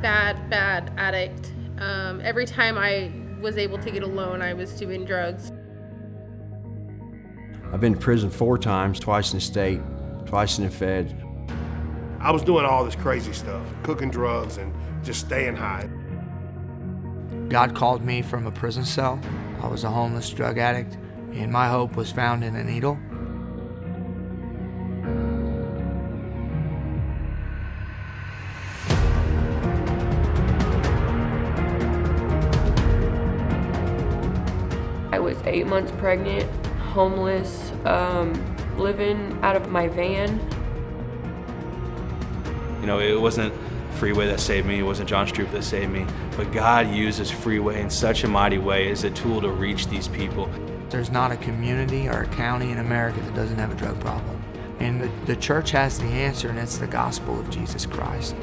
bad addict. Every time I was able to get a loan, I was doing drugs. I've been to prison 4 times, twice in the state, twice in the fed. I was doing all this crazy stuff, cooking drugs and just staying high. God called me from a prison cell. I was a homeless drug addict, and my hope was found in a needle. I was 8 months pregnant, homeless, living out of my van. You know, it wasn't Freeway that saved me, it wasn't John Stroup that saved me, but God uses Freeway in such a mighty way as a tool to reach these people. There's not a community or a county in America that doesn't have a drug problem. And the church has the answer, and it's the gospel of Jesus Christ.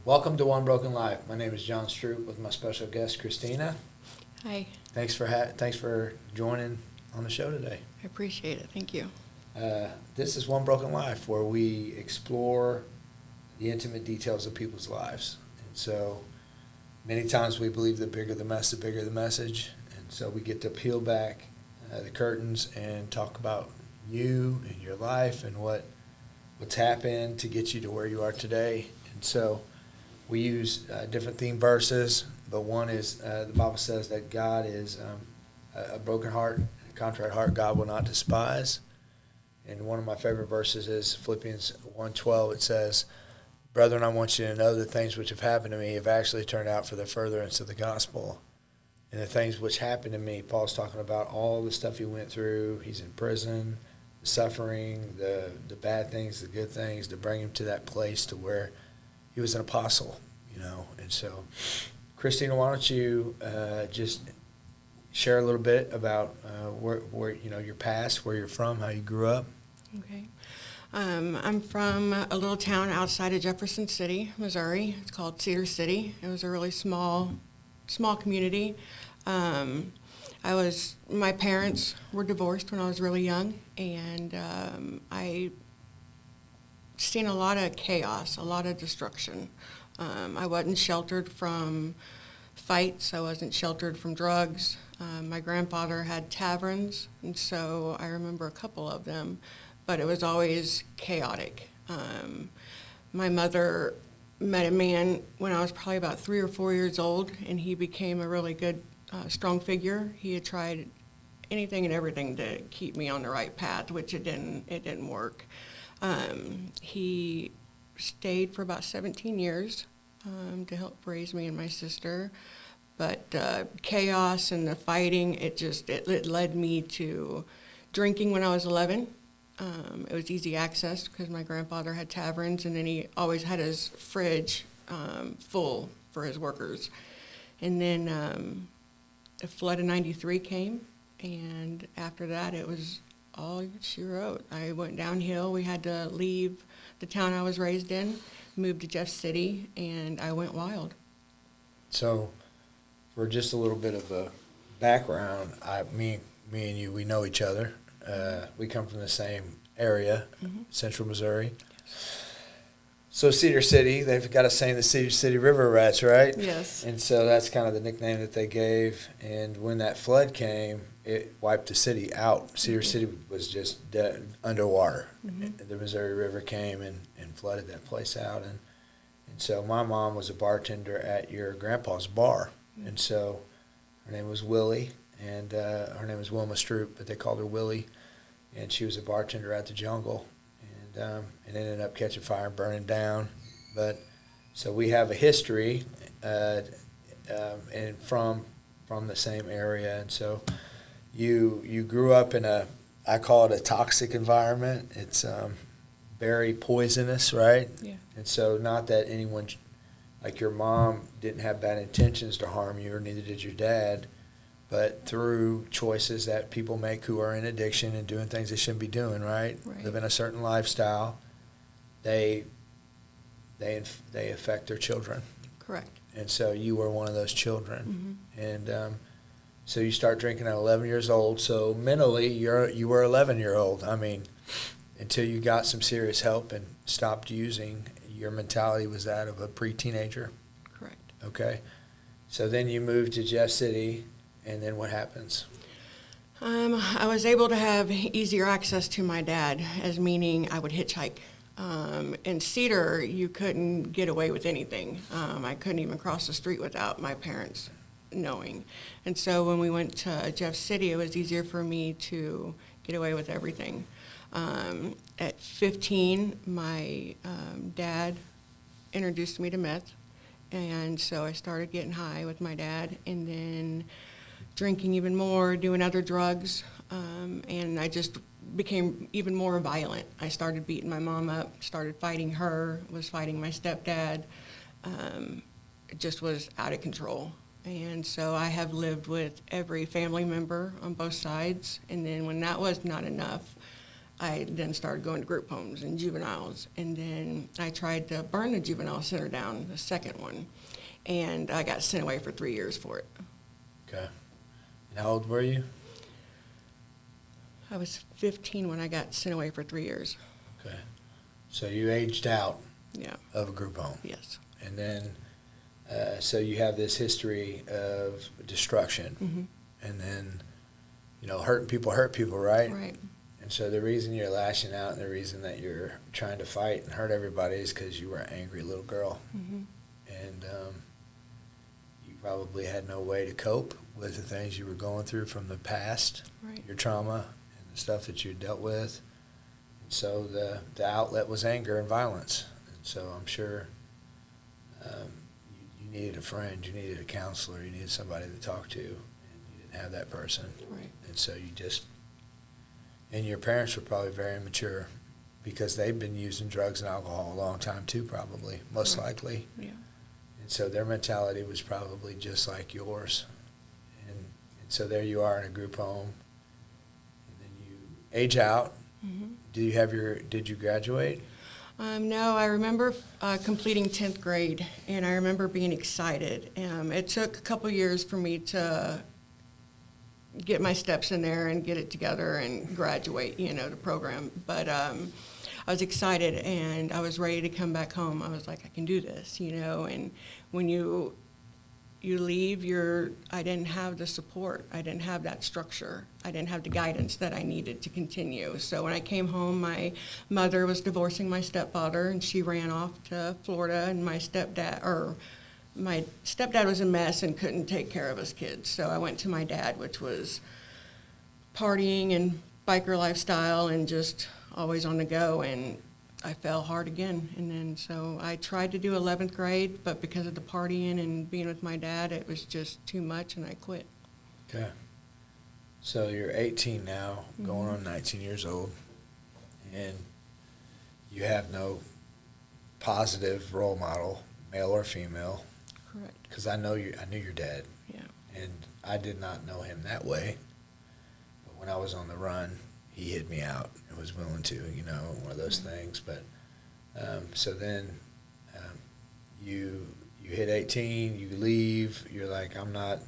Welcome to One Broken Life. My name is John Stroup with my special guest, Christina. Hi. Thanks for joining on the show today. I appreciate it. Thank you. This is One Broken Life, where we explore the intimate details of people's lives. And so many times we believe the bigger the mess, the bigger the message. And so we get to peel back the curtains and talk about you and your life and what's happened to get you to where you are today. And so we use different theme verses, but one is the Bible says that God is a broken heart, a contrite heart God will not despise. And one of my favorite verses is Philippians 1:12. It says, "Brethren, I want you to know the things which have happened to me have actually turned out for the furtherance of the gospel." And the things which happened to me, Paul's talking about all the stuff he went through. He's in prison, the suffering, the bad things, the good things, to bring him to that place to where he was an apostle, you know. And so, Christina, why don't you just share a little bit about where you know, your past, where you're from, how you grew up. Okay. I'm from a little town outside of Jefferson City, Missouri. It's called Cedar City. It was a really small community. My parents were divorced when I was really young, and I seen a lot of chaos, a lot of destruction. I wasn't sheltered from fights. I wasn't sheltered from drugs. My grandfather had taverns, and so I remember a couple of them, but it was always chaotic. My mother met a man when I was probably about 3 or 4 years old, and he became a really good, strong figure. He had tried anything and everything to keep me on the right path, which it didn't work. He stayed for about 17 years to help raise me and my sister. But chaos and the fighting, it led me to drinking when I was 11. It was easy access because my grandfather had taverns, and then he always had his fridge full for his workers. And then the flood of '93 came, and after that it was all she wrote. I went downhill. We had to leave the town I was raised in, moved to Jeff City, and I went wild. So, for just a little bit of a background, me and you, we know each other. We come from the same area, Central Missouri. So Cedar City, they've got a saying, the Cedar City River Rats, right? Yes. And so that's kind of the nickname that they gave. And when that flood came, it wiped the city out. Cedar City was just dead, underwater. The Missouri River came and flooded that place out. And so my mom was a bartender at your grandpa's bar. And so her name was Willie, and her name was Wilma Stroup, but they called her Willie. And she was a bartender at the Jungle, and it ended up catching fire and burning down. But so we have a history, and from the same area. And so you grew up in I call it a toxic environment. It's very poisonous, right? Yeah. And so not that anyone, like your mom, didn't have bad intentions to harm you, or neither did your dad, but through choices that people make who are in addiction and doing things they shouldn't be doing, right? Living a certain lifestyle, they affect their children. Correct. And so you were one of those children. And So you start drinking at 11 years old. So mentally, you were 11-year-old. I mean, until you got some serious help and stopped using, your mentality was that of a pre-teenager. Correct. Okay. So then you moved to Jeff City, and then what happens? I was able to have easier access to my dad, as meaning I would hitchhike. In Cedar, you couldn't get away with anything. I couldn't even cross the street without my parents knowing. And so when we went to Jeff City, it was easier for me to get away with everything. At 15, my dad introduced me to meth, and so I started getting high with my dad, and then drinking even more, doing other drugs, and I just became even more violent. I started beating my mom up, started fighting her, was fighting my stepdad. It just was out of control. And so I have lived with every family member on both sides, and then when that was not enough, I then started going to group homes and juveniles, and then I tried to burn the juvenile center down, the second one, and I got sent away for 3 years for it. Okay. And how old were you? I was 15 when I got sent away for 3 years. Okay. So you aged out Yeah, of a group home. yes. And then, so you have this history of destruction. Mm-hmm. And then, hurting people hurt people, right? Right. And so the reason you're lashing out and the reason that you're trying to fight and hurt everybody is because you were an angry little girl. Mm-hmm. And you probably had no way to cope with the things you were going through from the past, Right. your trauma and the stuff that you dealt with. And so the outlet was anger and violence. And so I'm sure you needed a friend, you needed a counselor, you needed somebody to talk to, and you didn't have that person. Right. And so and your parents were probably very immature because they've been using drugs and alcohol a long time too, probably, most Right. likely. Yeah. And so their mentality was probably just like yours. And so there you are in a group home, and then you age out. Mm-hmm. Did you graduate? No, I remember completing 10th grade, and I remember being excited. It took a couple years for me to get my steps in there and get it together and graduate, the program. But I was excited, and I was ready to come back home. I was like, I can do this, and when you leave, I didn't have the support. I didn't have that structure. I didn't have the guidance that I needed to continue. So when I came home, my mother was divorcing my stepfather, and she ran off to Florida, and my stepdad was a mess and couldn't take care of his kids. So I went to my dad, which was partying and biker lifestyle and just always on the go, and I fell hard again. And then so I tried to do 11th grade, but because of the partying and being with my dad, it was just too much, and I quit. Okay. So you're 18 now, going on 19 years old, and you have no positive role model, male or female. Correct. Because I knew your dad, Yeah. and I did not know him that way. But when I was on the run, he hid me out and was willing to, one of those things. But so then you hit 18, you leave. You're like, I'm not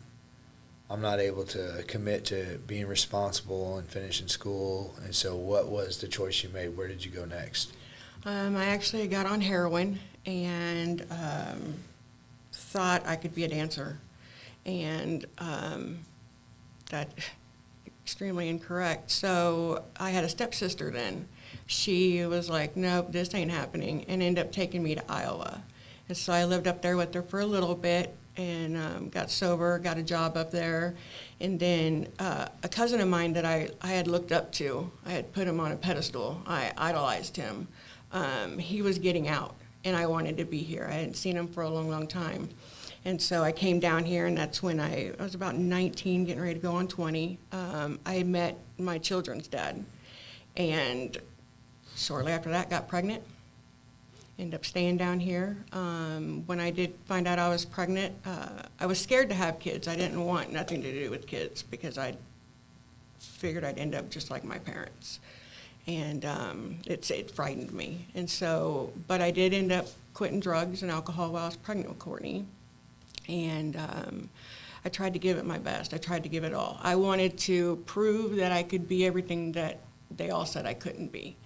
able to commit to being responsible and finishing school. And so, what was the choice you made? Where did you go next? I actually got on heroin and thought I could be a dancer, and that extremely incorrect. So I had a stepsister then. She was like, nope, this ain't happening, and ended up taking me to Iowa. And so I lived up there with her for a little bit and got sober, got a job up there. And then a cousin of mine that I had looked up to, I had put him on a pedestal. I idolized him. He was getting out, and I wanted to be here. I hadn't seen him for a long, long time. And so I came down here, and that's when I was about 19, getting ready to go on 20. I had met my children's dad, and shortly after that got pregnant. Ended up staying down here. When I did find out I was pregnant, I was scared to have kids. I didn't want nothing to do with kids because I figured I'd end up just like my parents. And it frightened me. And so, but I did end up quitting drugs and alcohol while I was pregnant with Courtney. And I tried to give it my best. I tried to give it all. I wanted to prove that I could be everything that they all said I couldn't be.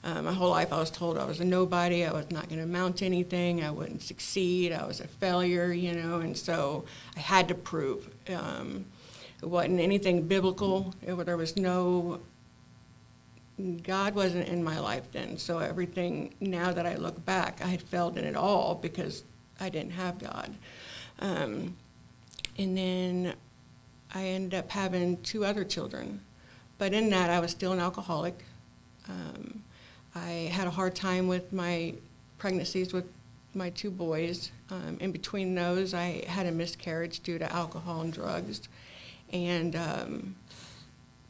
My whole life I was told I was a nobody, I was not going to amount to anything, I wouldn't succeed, I was a failure, and so I had to prove. It wasn't anything biblical. There was no, God wasn't in my life then, so everything, now that I look back, I had failed in it all because I didn't have God. And then I ended up having 2 other children, but in that I was still an alcoholic. I had a hard time with my pregnancies with my 2 boys. In between those, I had a miscarriage due to alcohol and drugs, and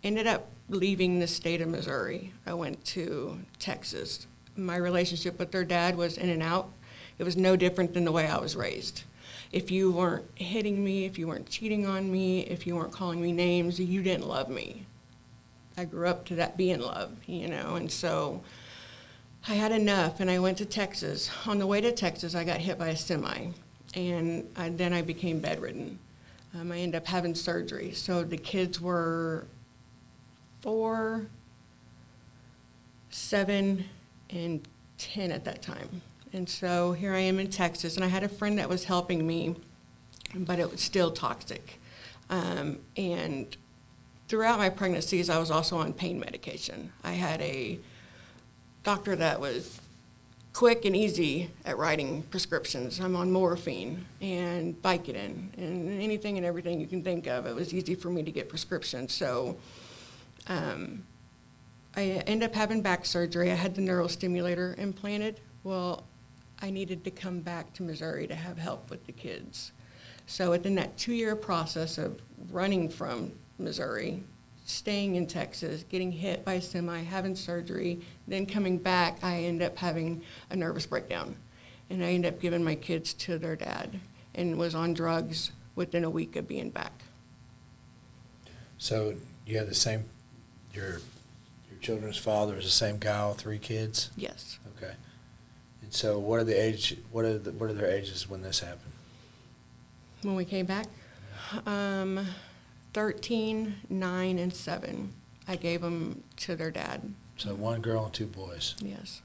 ended up leaving the state of Missouri. I went to Texas. My relationship with their dad was in and out. It was no different than the way I was raised. If you weren't hitting me, if you weren't cheating on me, if you weren't calling me names, you didn't love me. I grew up to that being love, and so I had enough, and I went to Texas. On the way to Texas, I got hit by a semi, and then I became bedridden. I ended up having surgery. So the kids were 4, 7, and 10 at that time. And so here I am in Texas, and I had a friend that was helping me, but it was still toxic. And throughout my pregnancies, I was also on pain medication. I had a doctor that was quick and easy at writing prescriptions. I'm on morphine and Vicodin and anything and everything you can think of. It was easy for me to get prescriptions. So I ended up having back surgery. I had the neurostimulator implanted. Well, I needed to come back to Missouri to have help with the kids. So within that 2-year process of running from Missouri, staying in Texas, getting hit by a semi, having surgery, then coming back, I ended up having a nervous breakdown. And I ended up giving my kids to their dad and was on drugs within a week of being back. So you have the same, your children's father is the same guy, all 3 kids? Yes. Okay. And so what are their ages when this happened? When we came back, 13, 9, and 7. I gave them to their dad. So 1 girl and 2 boys. Yes.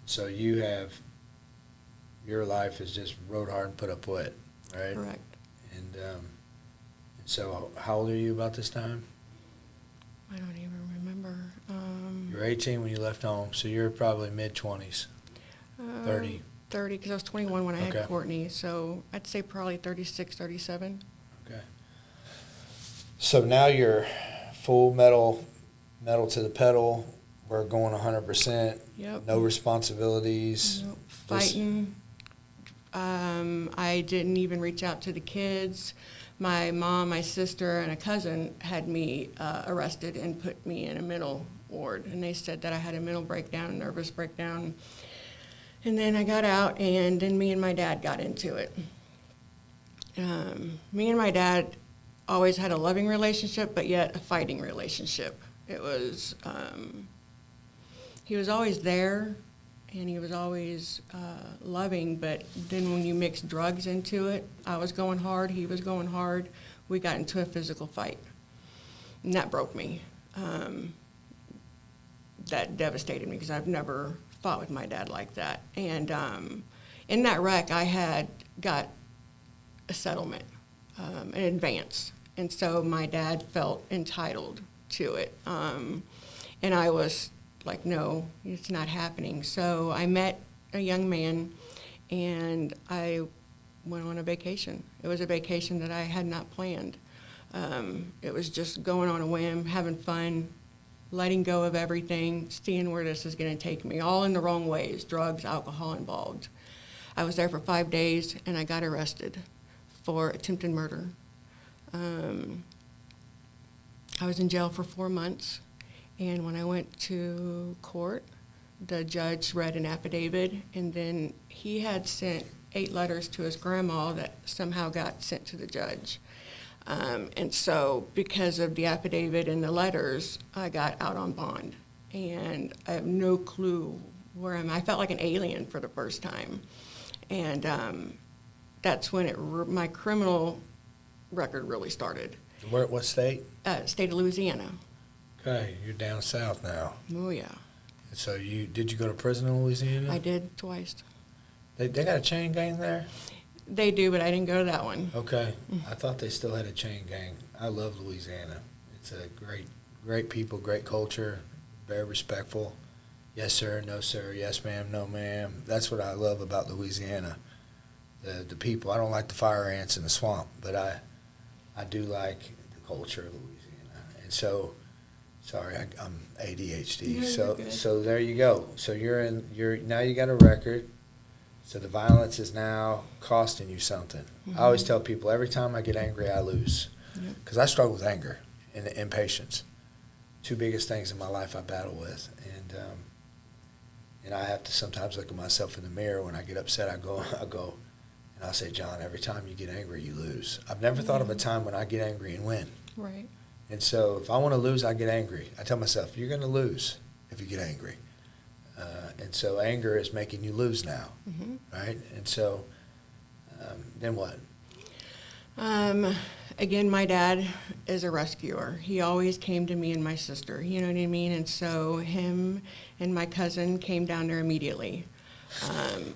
So your life is just rode hard and put up with, right? Correct. And so how old are you about this time? I don't even remember. You're 18 when you left home, so you're probably mid-20s, 30. 30, because I was 21 when I Okay. had Courtney, so I'd say probably 36, 37. Okay. So now you're full metal to the pedal. We're going 100%. Yep. No responsibilities. Nope. Fighting. I didn't even reach out to the kids. My mom, my sister, and a cousin had me arrested and put me in a mental ward. And they said that I had a mental breakdown, nervous breakdown. And then I got out, and then me and my dad got into it. Me and my dad always had a loving relationship, but yet a fighting relationship. It was, he was always there, and he was always loving, but then when you mix drugs into it, I was going hard, he was going hard, we got into a physical fight. And that broke me. That devastated me because I've never fought with my dad like that. And in that wreck, I had got a settlement, an advance. And so my dad felt entitled to it. And I was like, no, it's not happening. So I met a young man, and I went on a vacation. It was a vacation that I had not planned. It was just going on a whim, having fun, letting go of everything, seeing where this is going to take me, all in the wrong ways, drugs, alcohol involved. I was there for 5 days, and I got arrested for attempted murder. I was in jail for 4 months, and when I went to court, the judge read an affidavit, and then he had sent 8 letters to his grandma that somehow got sent to the judge. And so because of the affidavit and the letters, I got out on bond. And I have no clue where I felt like an alien for the first time. And that's when my criminal record really started. What state? State of Louisiana. Okay, you're down south now. Oh, yeah. So did you go to prison in Louisiana? I did twice. They got a chain gang there? They do, but I didn't go to that one. Okay. I thought they still had a chain gang. I love Louisiana. It's a great people, great culture, very respectful. Yes, sir, no, sir, yes, ma'am, no, ma'am. That's what I love about Louisiana. The people. I don't like the fire ants in the swamp, but I do like the culture of Louisiana. And so, sorry, I'm ADHD. No, you're good. So there you go. So now you got a record. So the violence is now costing you something. I always tell people every time I get angry, I lose. Because I struggle with anger and impatience. Two biggest things in my life I battle with. And I have to sometimes look at myself in the mirror. When I get upset, I go, and I'll say, John, every time you get angry, you lose. I've never thought of a time when I get angry and win. Right. And so if I want to lose, I get angry. I tell myself, you're going to lose if you get angry. And so anger is making you lose now, right? And so then what? Again, my dad is a rescuer. He always came to me and my sister, you know what I mean? And so him and my cousin came down there immediately.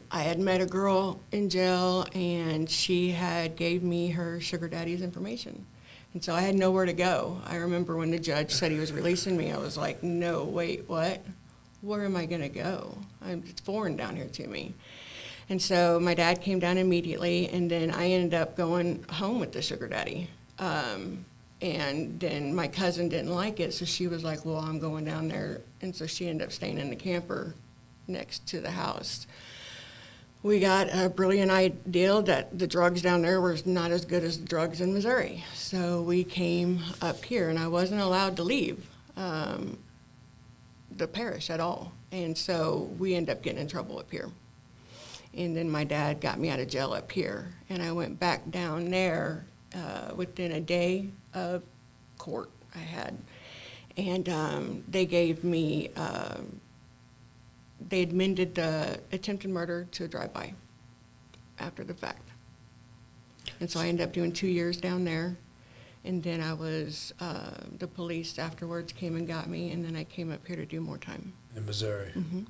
I had met a girl in jail, and she had gave me her sugar daddy's information. And so I had nowhere to go. I remember when the judge said he was releasing me, I was like, no, wait, what? Where am I going to go? It's foreign down here to me. And so my dad came down immediately, and then I ended up going home with the sugar daddy. And then my cousin didn't like it, so she was like, well, I'm going down there. And so she ended up staying in the camper next to the house. We got a brilliant idea that the drugs down there were not as good as the drugs in Missouri. So we came up here, and I wasn't allowed to leave the parish at all. And so we ended up getting in trouble up here. And then my dad got me out of jail up here, and I went back down there within a day of court I had. And they gave me, they amended the attempted murder to a drive-by after the fact. And so I ended up doing 2 years down there. And then I was, the police afterwards came and got me, and then I came up here to do more time. In Missouri. Mm-hmm.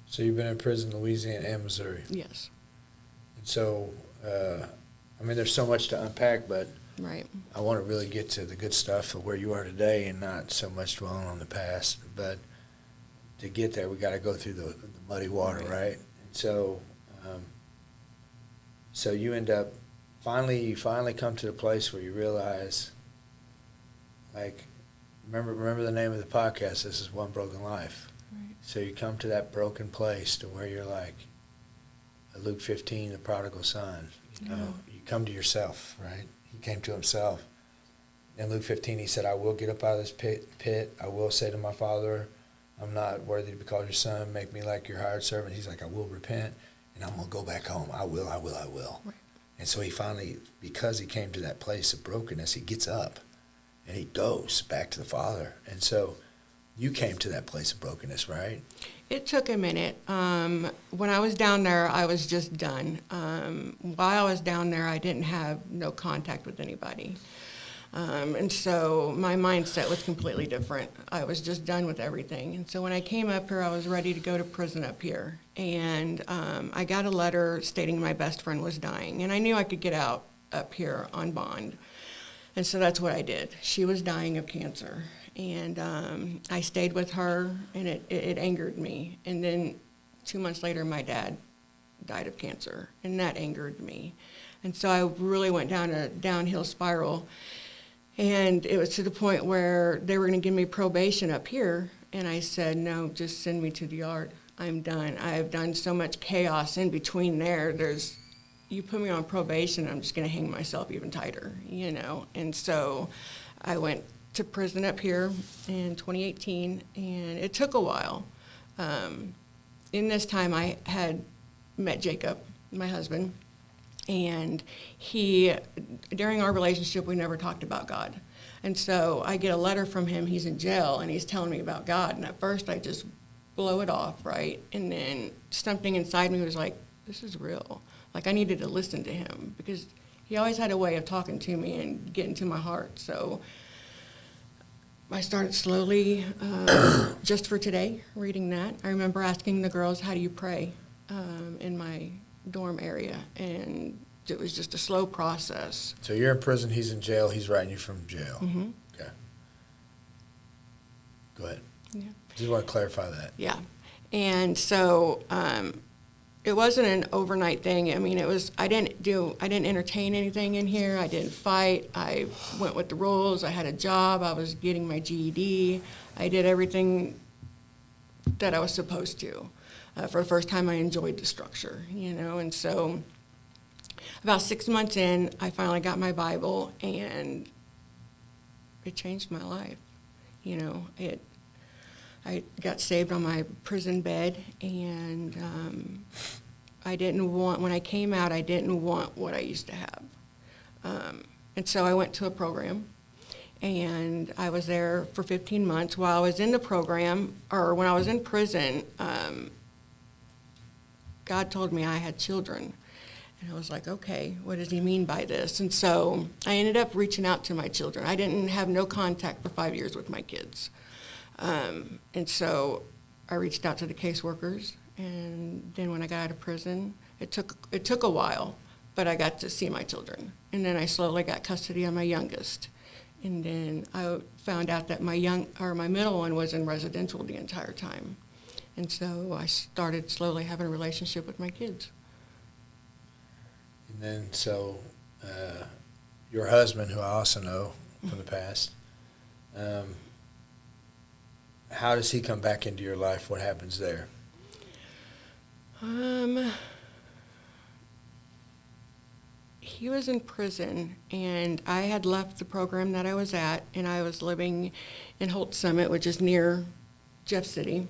So you've been in prison in Louisiana and Missouri. Yes. And so, I mean, there's so much to unpack, but Right. I want to really get to the good stuff of where you are today and not so much dwelling on the past. But to get there, we got to go through the muddy water, right? And so, so you end up you finally come to the place where you realize, like, remember the name of the podcast. This is One Broken Life. Right. So you come to that broken place to where you're like, Luke 15, the prodigal son. You know, you come to yourself, right? He came to himself. In Luke 15, he said, I will get up out of this pit. I will say to my father, I'm not worthy to be called your son. Make me like your hired servant. He's like, I will repent, and I'm going to go back home. I will. Right. And so he finally, because he came to that place of brokenness, he gets up, and he goes back to the Father. And so you came to that place of brokenness, right? It took a minute. When I was down there, I was just done. While I was down there, I didn't have no contact with anybody. And so my mindset was completely different. I was just done with everything. And so when I came up here, I was ready to go to prison up here. And I got a letter stating my best friend was dying. And I knew I could get out up here on bond. And so that's what I did. She was dying of cancer. And I stayed with her, and it angered me. And then 2 months later, my dad died of cancer, and that angered me. And so I really went down a downhill spiral. And it was to the point where they were going to give me probation up here, and I said, no, just send me to the yard. I'm done. I have done so much chaos in between there. You put me on probation, I'm just going to hang myself even tighter, you know. And so I went to prison up here in 2018, and it took a while. In this time, I had met Jacob, my husband, and during our relationship, we never talked about God. And so I get a letter from him, he's in jail, and he's telling me about God, and at first I just blow it off, right? And then something inside me was like, this is real. Like, I needed to listen to him, because he always had a way of talking to me and getting to my heart. So I started slowly, just for today, reading that. I remember asking the girls, how do you pray, in my dorm area? And it was just a slow process. So you're in prison, he's in jail, he's writing you from jail. Mm-hmm. Okay. Go ahead. Yeah. Just want to clarify that. Yeah. And so it wasn't an overnight thing. I mean, I didn't entertain anything in here. I didn't fight. I went with the rules. I had a job. I was getting my GED. I did everything that I was supposed to. For the first time, I enjoyed the structure, and so about 6 months in, I finally got my Bible, and it changed my life. I got saved on my prison bed, and when I came out, I didn't want what I used to have. And so I went to a program, and I was there for 15 months. While I was in the program, or when I was in prison, God told me I had children. And I was like, okay, what does he mean by this? And so I ended up reaching out to my children. I didn't have no contact for 5 years with my kids. And so I reached out to the caseworkers, and then when I got out of prison, it took a while, but I got to see my children. And then I slowly got custody of my youngest. And then I found out that my middle one was in residential the entire time. And so I started slowly having a relationship with my kids. And then, so your husband, who I also know from the past, how does he come back into your life? What happens there? He was in prison, and I had left the program that I was at, and I was living in Holt Summit, which is near Jeff City.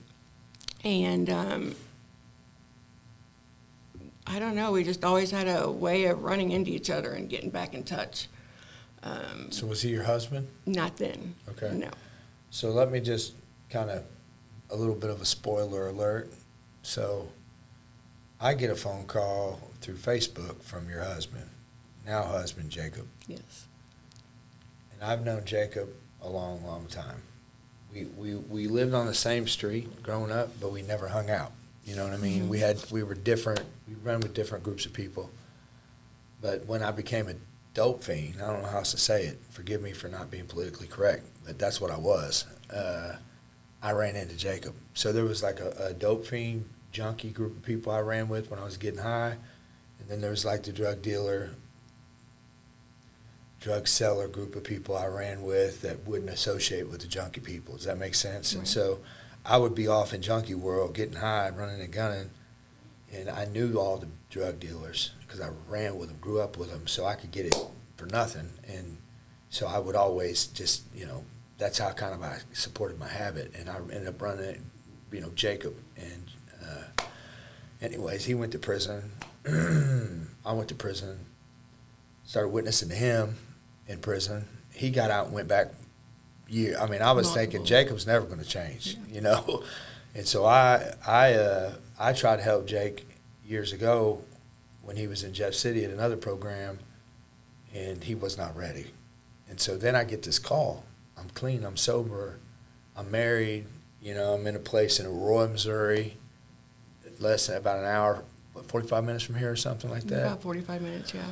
And I don't know, we just always had a way of running into each other and getting back in touch. So was he your husband? Not then. Okay. No. So let me just kind of, a little bit of a spoiler alert. So I get a phone call through Facebook from your husband, now husband, Jacob. Yes. And I've known Jacob a long, long time. We lived on the same street growing up, but we never hung out. You know what I mean? Mm-hmm. We were different. We ran with different groups of people. But when I became a dope fiend, I don't know how else to say it. Forgive me for not being politically correct, but that's what I was. I ran into Jacob. So there was like a dope fiend, junkie group of people I ran with when I was getting high. And then there was like the drug dealer, drug seller group of people I ran with that wouldn't associate with the junkie people. Does that make sense? Right. And so I would be off in junkie world, getting high and running and gunning. And I knew all the drug dealers because I ran with them, grew up with them, so I could get it for nothing. And so I would always just, that's how kind of I supported my habit. And I ended up running, Jacob. And anyways, he went to prison. I went to prison, started witnessing to him in prison. He got out and went back I was thinking Jacob's never going to change, And so I tried to help Jake years ago when he was in Jeff City at another program, and he was not ready. And so then I get this call. I'm clean, I'm sober, I'm married, I'm in a place in Aurora, Missouri, less than about an hour, 45 minutes from here or something like that. About 45 minutes, yeah.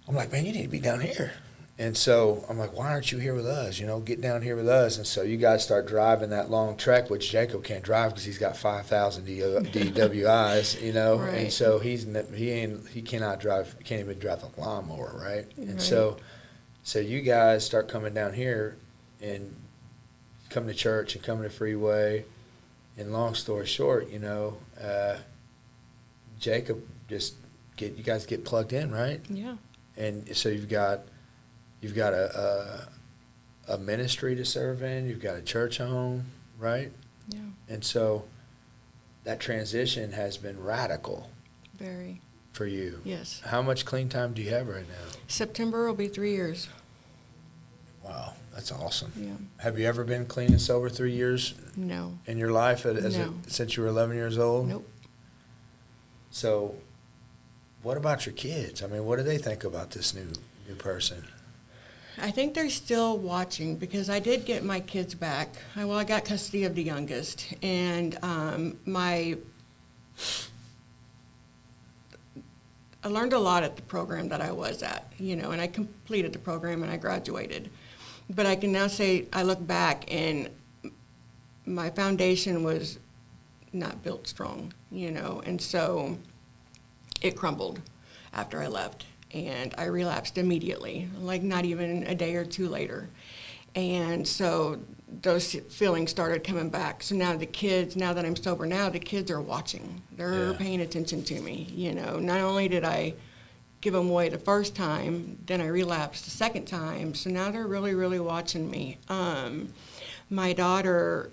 I'm like, man, you need to be down here. And so I'm like, why aren't you here with us? Get down here with us. And so you guys start driving that long trek, which Jacob can't drive because he's got 5,000 DWIs, Right. And so he cannot drive, can't even drive a lawnmower, right? And Right. so you guys start coming down here and coming to church and coming to Freeway. And long story short, Jacob you guys get plugged in, right? Yeah. And so you've got a ministry to serve in, you've got a church home, right? Yeah. And so that transition has been radical Very. for you. Yes. How much clean time do you have right now? September will be 3 years. Wow, that's awesome. Yeah. Have you ever been clean and sober 3 years No. in your life No. since you were 11 years old? Nope. So what about your kids? I mean, what do they think about this new person? I think they're still watching because I did get my kids back. I got custody of the youngest, and I learned a lot at the program that I was at, and I completed the program and I graduated. But I can now say I look back and my foundation was not built strong, and so it crumbled after I left. And I relapsed immediately, like not even a day or two later. And so those feelings started coming back. So now the kids, now that I'm sober now, the kids are watching. They're paying attention to me, Not only did I give them away the first time, then I relapsed the second time. So now they're really, really watching me. My daughter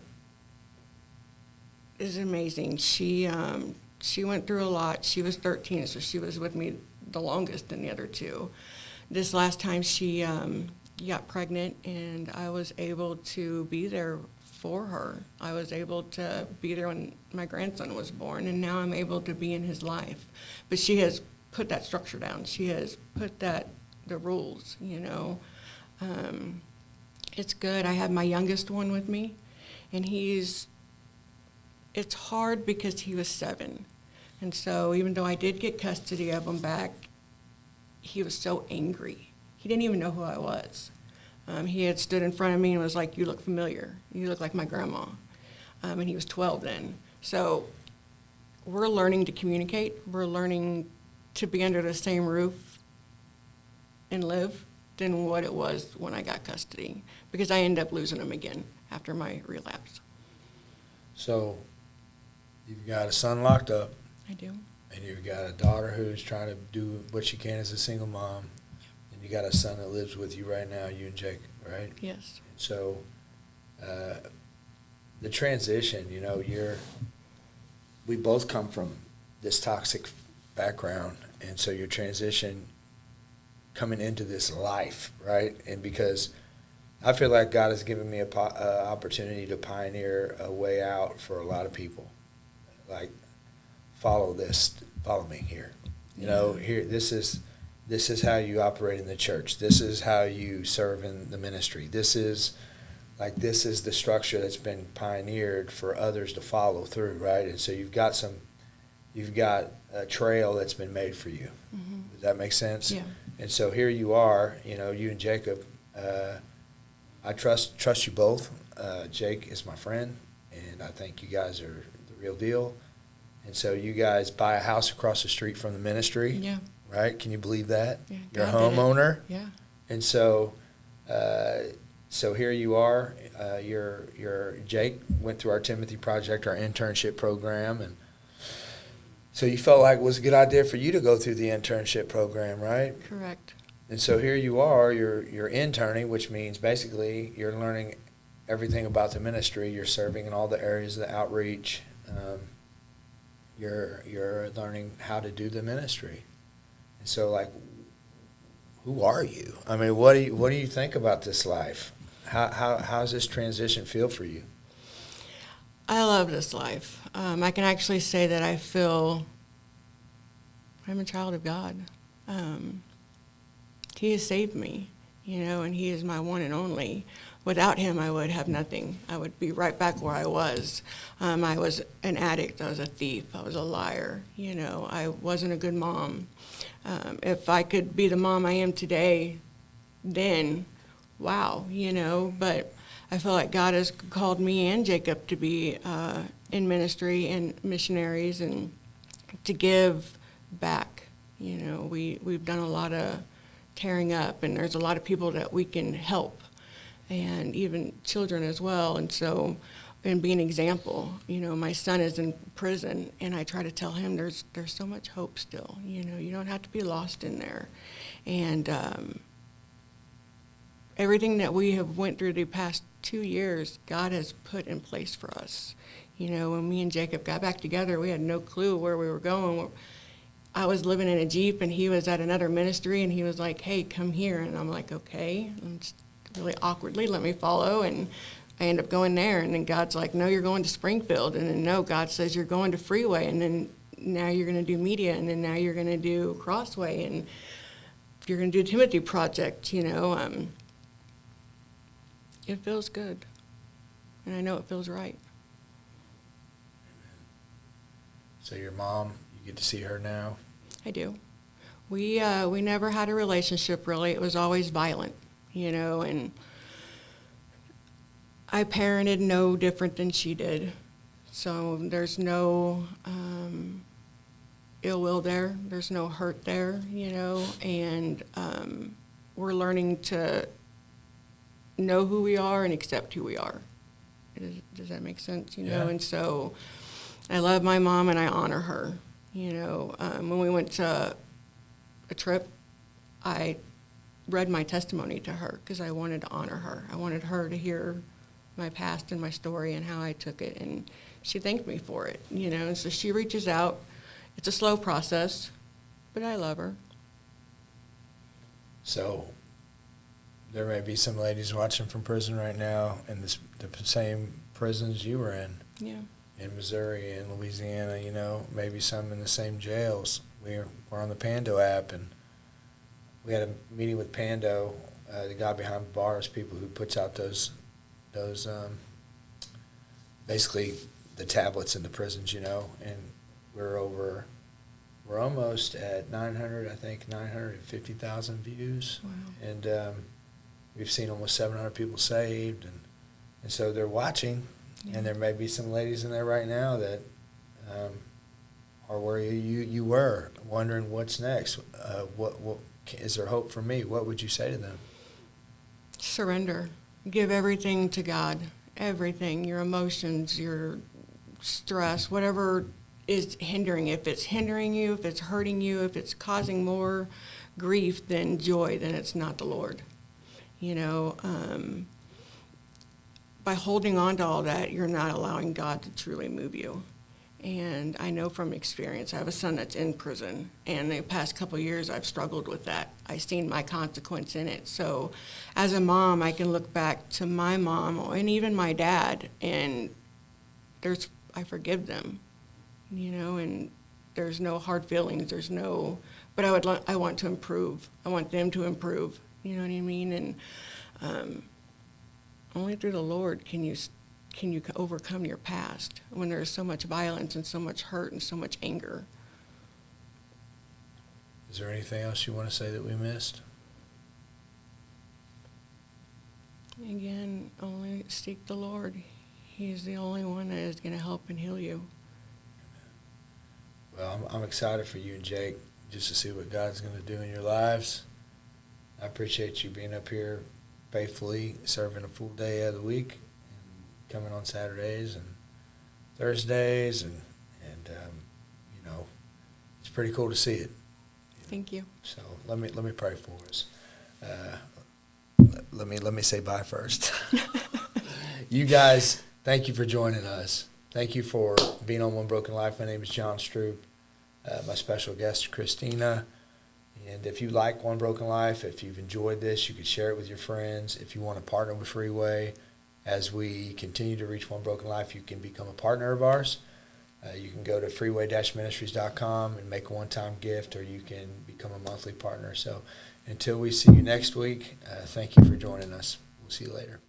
is amazing. She went through a lot. She was 13, so she was with me the longest than the other two. This last time she got pregnant, and I was able to be there for her. I was able to be there when my grandson was born, and now I'm able to be in his life. But she has put that structure down. She has put the rules, It's good. I have my youngest one with me, and it's hard because he was 7. And so even though I did get custody of him back, he was so angry. He didn't even know who I was. He had stood in front of me and was like, "You look familiar. You look like my grandma." And he was 12 then. So we're learning to communicate. We're learning to be under the same roof and live than what it was when I got custody, because I ended up losing him again after my relapse. So you've got a son locked up. I do. And you've got a daughter who's trying to do what she can as a single mom. And you got a son that lives with you right now, you and Jake, right? Yes. And so the transition, we both come from this toxic background. And so your transition coming into this life, right? And because I feel like God has given me an opportunity to pioneer a way out for a lot of people. Like, follow me here. Here, this is how you operate in the church. This is how you serve in the ministry. This is the structure that's been pioneered for others to follow through, right? And so you've got a trail that's been made for you. Mm-hmm. Does that make sense? Yeah. And so here you are, you and Jacob. I trust you both. Jake is my friend, and I think you guys are the real deal. And so you guys buy a house across the street from the ministry. Yeah. Right? Can you believe that? Yeah, You're a God did it. homeowner. Yeah. And so here you are. Jake went through our Timothy Project, our internship program, and so you felt like it was a good idea for you to go through the internship program, right? Correct. And so here you are. You're interning, which means basically you're learning everything about the ministry. You're serving in all the areas of the outreach. You're learning how to do the ministry. And so, like, who are you? I mean, what do you think about this life? How's this transition feel for you? I love this life. I can actually say that I feel I'm a child of God. He has saved me, and he is my one and only. Without him, I would have nothing. I would be right back where I was. I was an addict. I was a thief. I was a liar. I wasn't a good mom. If I could be the mom I am today, then, wow, But I feel like God has called me and Jacob to be in ministry and missionaries and to give back. We've done a lot of tearing up, and there's a lot of people that we can help, and even children as well. And so, and be an example. My son is in prison, and I try to tell him there's so much hope still. You don't have to be lost in there. And everything that we have went through the past 2 years, God has put in place for us. When me and Jacob got back together, we had no clue where we were going. I was living in a Jeep, and he was at another ministry, and he was like, "Hey, come here." And I'm like, "Okay." And just really awkwardly let me follow, and I end up going there. And then God's like, "No, you're going to Springfield." And then, no, God says, "You're going to Freeway." And then now you're going to do media, and then now you're going to do Crossway, and you're going to do Timothy Project, you know. It feels good, and I know it feels right. So your mom, you get to see her now? I do. We never had a relationship, really. It was always violent, you know, and I parented no different than she did. So there's no ill will there. There's no hurt there, you know, and we're learning to know who we are and accept who we are. Does that make sense? You know, and so I love my mom and I honor her. You know, when we went to a trip, I read my testimony to her because I wanted to honor her. I wanted her to hear my past and my story and how I took it, and she thanked me for it, you know. And so she reaches out. It's a slow process, but I love her. So there may be some ladies watching from prison right now in the same prisons you were in. Yeah. In Missouri and Louisiana, you know, maybe some in the same jails. We're on the Pando app, and we had a meeting with Pando, the guy behind bars, people who puts out those basically the tablets in the prisons, you know, and we're almost at 950,000 views. Wow. And we've seen almost 700 people saved, and so they're watching. Yeah. And there may be some ladies in there right now that are where you were, wondering what's next. What is there hope for me? What would you say to them? Surrender. Give everything to God. Everything. Your emotions, your stress, whatever is hindering. If it's hindering you, if it's hurting you, if it's causing more grief than joy, then it's not the Lord. You know, by holding on to all that, you're not allowing God to truly move you. And I know from experience, I have a son that's in prison, and the past couple of years I've struggled with that. I've seen my consequence in it. So as a mom, I can look back to my mom and even my dad, and I forgive them, you know, and there's no hard feelings, but I want to improve. I want them to improve, you know what I mean? And only through the Lord can you overcome your past when there's so much violence and so much hurt and so much anger. Is there anything else you want to say that we missed? Again, only seek the Lord. He's the only one that is going to help and heal you. Well, I'm excited for you and Jake just to see what God's going to do in your lives. I appreciate you being up here faithfully, serving a full day of the week, and coming on Saturdays and Thursdays, and you know, it's pretty cool to see it. Thank you. So let me pray for us. Let me say bye first. You guys, thank you for joining us. Thank you for being on One Broken Life. My name is John Stroup. My special guest, Christina. And if you like One Broken Life, if you've enjoyed this, you could share it with your friends. If you want to partner with Freeway, as we continue to reach One Broken Life, you can become a partner of ours. You can go to freeway-ministries.com and make a one-time gift, or you can become a monthly partner. So until we see you next week, thank you for joining us. We'll see you later.